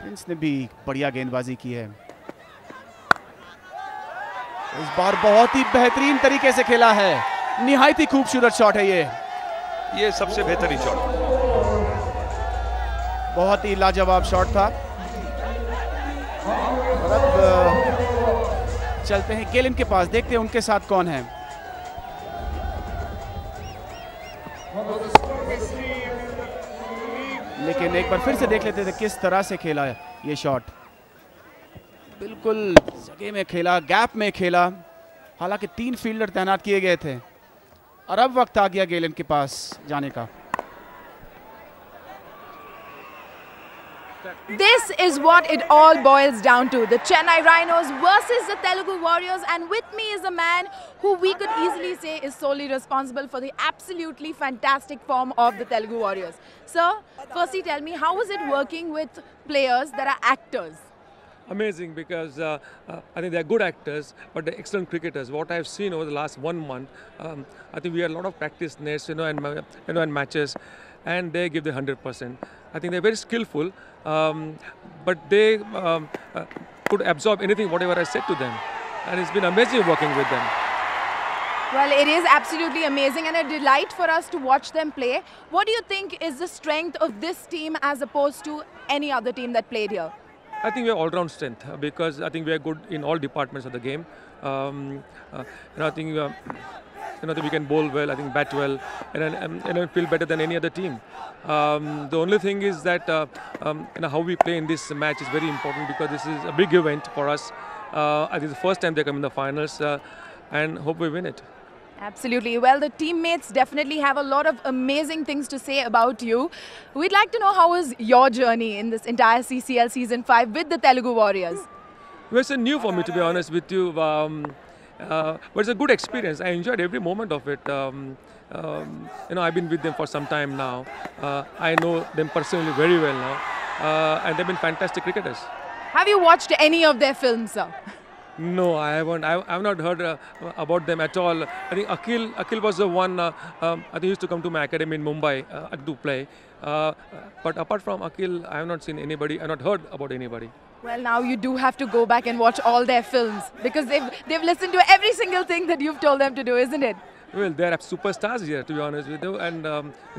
Prince ने भी बढ़िया गेंदबाजी की है। इस बार बहुत ही बेहतरीन तरीके से खेला है, निहायत ही खूबसूरत शॉट है ये सबसे बेहतरीन शॉट, बहुत ही लाजवाब शॉट था। और अब चलते हैं गेलिन के पास, देखते हैं उनके साथ कौन है। लेकिन एक बार फिर से देख लेते थे किस तरह से खेला है ये शॉट। बिल्कुल जगह में खेला, गैप में खेला, हालांकि 3 फील्डर तैनात किए गए थे और अब वक्त आ गया गेलिन के पास जाने का। This is what it all boils down to. The Chennai Rhinos versus the Telugu Warriors, and with me is a man who we could easily say is solely responsible for the absolutely fantastic form of the Telugu Warriors. Sir, firstly tell me, how is it working with players that are actors? Amazing, because I think they are good actors, but they're excellent cricketers. What I've seen over the last 1 month, I think we had a lot of practice nets, and matches, and they give the 100%. I think they're very skillful, but they could absorb anything, whatever I said to them, and it's been amazing working with them. Well, it is absolutely amazing and a delight for us to watch them play. What do you think is the strength of this team as opposed to any other team that played here? I think we have all-round strength, because I think we are good in all departments of the game. I think we can bowl well, I think bat well, and feel better than any other team. The only thing is that how we play in this match is very important, because this is a big event for us. I think it's the first time they come in the finals, and hope we win it. Absolutely. Well, the teammates definitely have a lot of amazing things to say about you. We'd like to know, how was your journey in this entire CCL Season 5 with the Telugu Warriors? Well, it's new for me, to be honest with you. But it's a good experience. I enjoyed every moment of it. I've been with them for some time now. I know them personally very well now. And they've been fantastic cricketers. Have you watched any of their films, sir? No, I haven't. I've not heard about them at all. I think Akhil was the one. I think he used to come to my academy in Mumbai to play. But apart from Akhil, I have not seen anybody. I've not heard about anybody. Well, now you do have to go back and watch all their films, because they've listened to every single thing that you've told them to do, isn't it? Well, they're superstars here, to be honest with you, and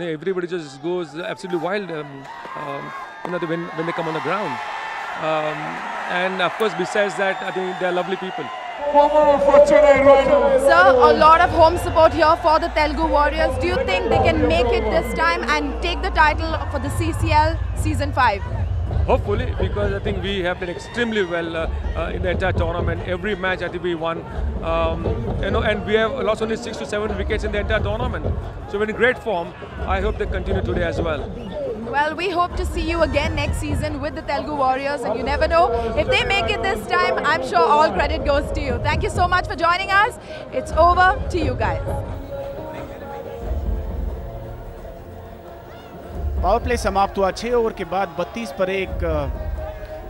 everybody just goes absolutely wild. When they come on the ground. And of course, besides that, I think they're lovely people. Sir, a lot of home support here for the Telugu Warriors. Do you think they can make it this time and take the title for the CCL Season 5? Hopefully, because I think we have done extremely well in the entire tournament. Every match I think we won, and we have lost only 6 to 7 wickets in the entire tournament. So we're in great form. I hope they continue today as well. Well, we hope to see you again next season with the Telugu Warriors, and you never know, if they make it this time, I'm sure all credit goes to you. Thank you so much for joining us. It's over to you guys. Power play समाप्त हुआ। 6 over के बाद 32 पर 1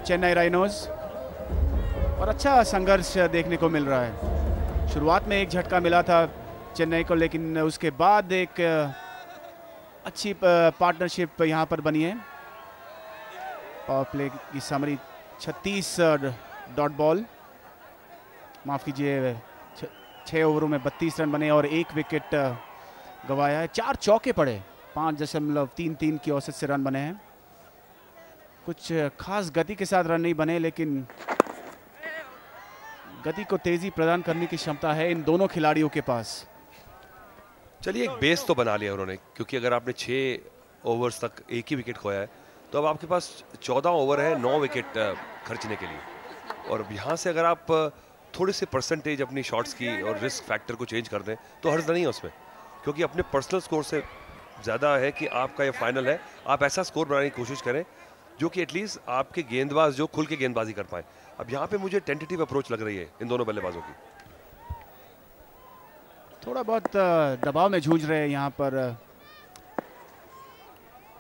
Chennai rhinos, और अच्छा संघर्ष देखने को मिल रहा है। शुरुआत में एक झटका मिला था चेन्नई को, लेकिन उसके बाद एक अच्छी पार्टनरशिप यहाँ पर बनी है। पावर प्ले की समरी 36 डॉट बॉल, माफ़ कीजिए, 6 ओवरों में 32 रन बने और 1 विकेट गंवाया है। 4 चौके पड़े, 5.33 की औसत से रन बने हैं। कुछ खास गति के साथ रन नहीं बने, लेकिन गति को तेजी प्रदान करने की क्षमता है इन दोनों खिलाड़ियों के पास। चलिए, एक बेस तो बना लिया उन्होंने, क्योंकि अगर आपने 6 ओवर्स तक एक ही विकेट खोया है, तो अब आपके पास 14 ओवर है 9 विकेट खर्चने के लिए। और यहाँ से अगर आप थोड़ी सी परसेंटेज अपनी शॉट्स की और रिस्क फैक्टर को चेंज कर दें, तो हर्ज नहीं है उसमें, क्योंकि अपने पर्सनल स्कोर से ज़्यादा है कि आपका ये फाइनल है। आप ऐसा स्कोर बनाने की कोशिश करें जो कि एटलीस्ट आपके गेंदबाज जो खुल के गेंदबाजी कर पाए। अब यहाँ पे मुझे टेंटेटिव अप्रोच लग रही है इन दोनों बल्लेबाजों की। थोड़ा बहुत दबाव में जूझ रहे हैं यहाँ पर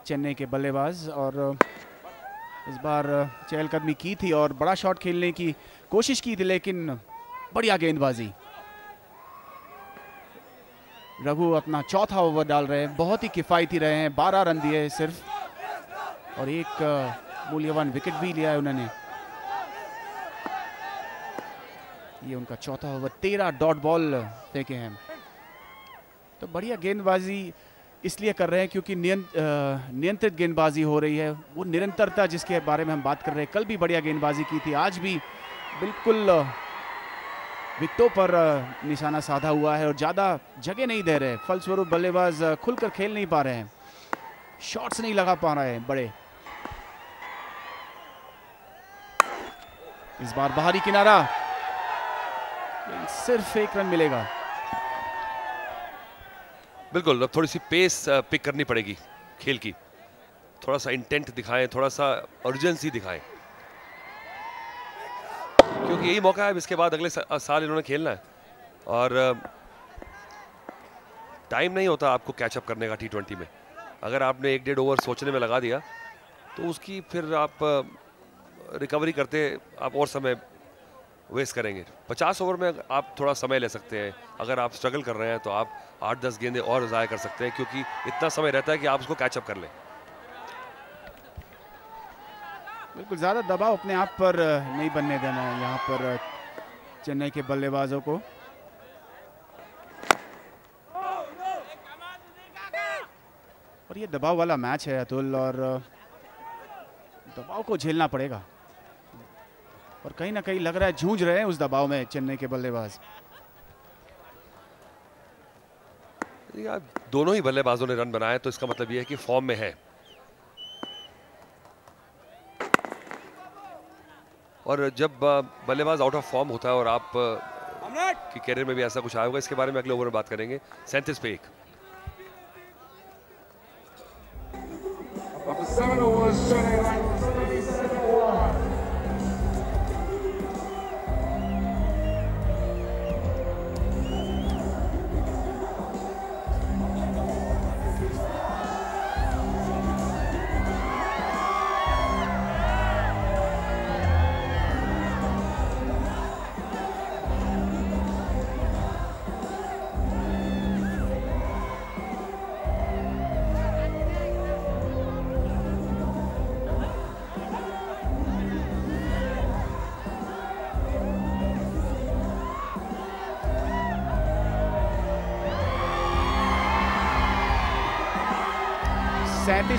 चेन्नई के बल्लेबाज, और इस बार चहलकदमी की थी और बड़ा शॉट खेलने की कोशिश की थी, लेकिन बढ़िया गेंदबाजी। रघु अपना चौथा ओवर डाल रहे हैं, बहुत ही किफ़ायती रहे हैं, 12 रन दिए सिर्फ, और एक मूल्यवान विकेट भी लिया है उन्होंने। ये उनका चौथा ओवर, 13 डॉट बॉल फेंके हैं। तो बढ़िया गेंदबाजी इसलिए कर रहे हैं क्योंकि नियंत्रित गेंदबाजी हो रही है, वो निरंतरता जिसके बारे में हम बात कर रहे हैं। कल भी बढ़िया गेंदबाजी की थी, आज भी बिल्कुल विकेटों पर निशाना साधा हुआ है और ज़्यादा जगह नहीं दे रहे, फलस्वरूप बल्लेबाज खुलकर खेल नहीं पा रहे हैं, शॉट्स नहीं लगा पा रहे हैं बड़े। इस बार बाहरी किनारा, सिर्फ 1 रन मिलेगा। बिल्कुल, अब थोड़ी सी पेस पिक करनी पड़ेगी खेल की, थोड़ा सा इंटेंट दिखाएं, थोड़ा सा अर्जेंसी दिखाएं, क्योंकि यही मौका है। इसके बाद अगले साल इन्होंने खेलना है और टाइम नहीं होता आपको कैचअप करने का T20 में। अगर आपने 1-1.5 ओवर सोचने में लगा दिया तो उसकी फिर आप रिकवरी करते आप और समय वेस्ट करेंगे। 50 ओवर में आप थोड़ा समय ले सकते हैं। अगर आप स्ट्रगल कर रहे हैं तो आप 8-10 गेंदें और ज़ाया कर सकते हैं, क्योंकि इतना समय रहता है कि आप उसको कैचअप कर लें। बिल्कुल, ज़्यादा दबाव अपने आप पर नहीं बनने देना है यहाँ पर चेन्नई के बल्लेबाजों को। और ये दबाव वाला मैच है अतुल, और दबाव को झेलना पड़ेगा, और कहीं ना कहीं लग रहा है जूझ रहे हैं उस दबाव में चेन्नई के बल्लेबाज। दोनों ही बल्लेबाजों ने रन बनाए, तो इसका मतलब ये है कि फॉर्म में है। और जब बल्लेबाज आउट ऑफ फॉर्म होता है और आप की कैरियर में भी ऐसा कुछ आया होगा, इसके बारे में अगले ओवर में बात करेंगे। 37 पे 1।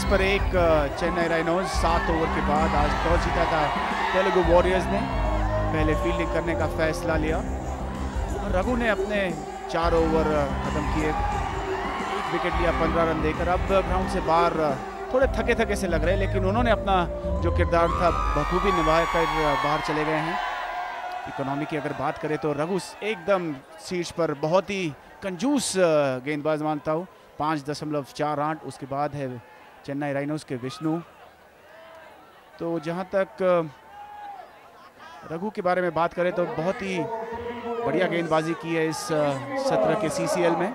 पर 1 चेन्नई राइनोज 7 ओवर के बाद आज टॉस जीता था तेलुगु वॉरियर्स ने, पहले फील्डिंग करने का फैसला लिया और रघु ने अपने 4 ओवर खत्म किए, 1 विकेट लिया 15 रन देकर। अब ग्राउंड से बाहर थोड़े थके थके से लग रहे हैं, लेकिन उन्होंने अपना जो किरदार था बखूबी निभा कर बाहर चले गए हैं। इकोनॉमी की अगर बात करें तो रघु एकदम शीर्ष पर, बहुत ही कंजूस गेंदबाज मानता हूँ, 5.48। उसके बाद है चेन्नई राइनोज के विष्णु। तो जहां तक रघु के बारे में बात करें तो बहुत ही बढ़िया गेंदबाजी की है इस सत्र के CCL में।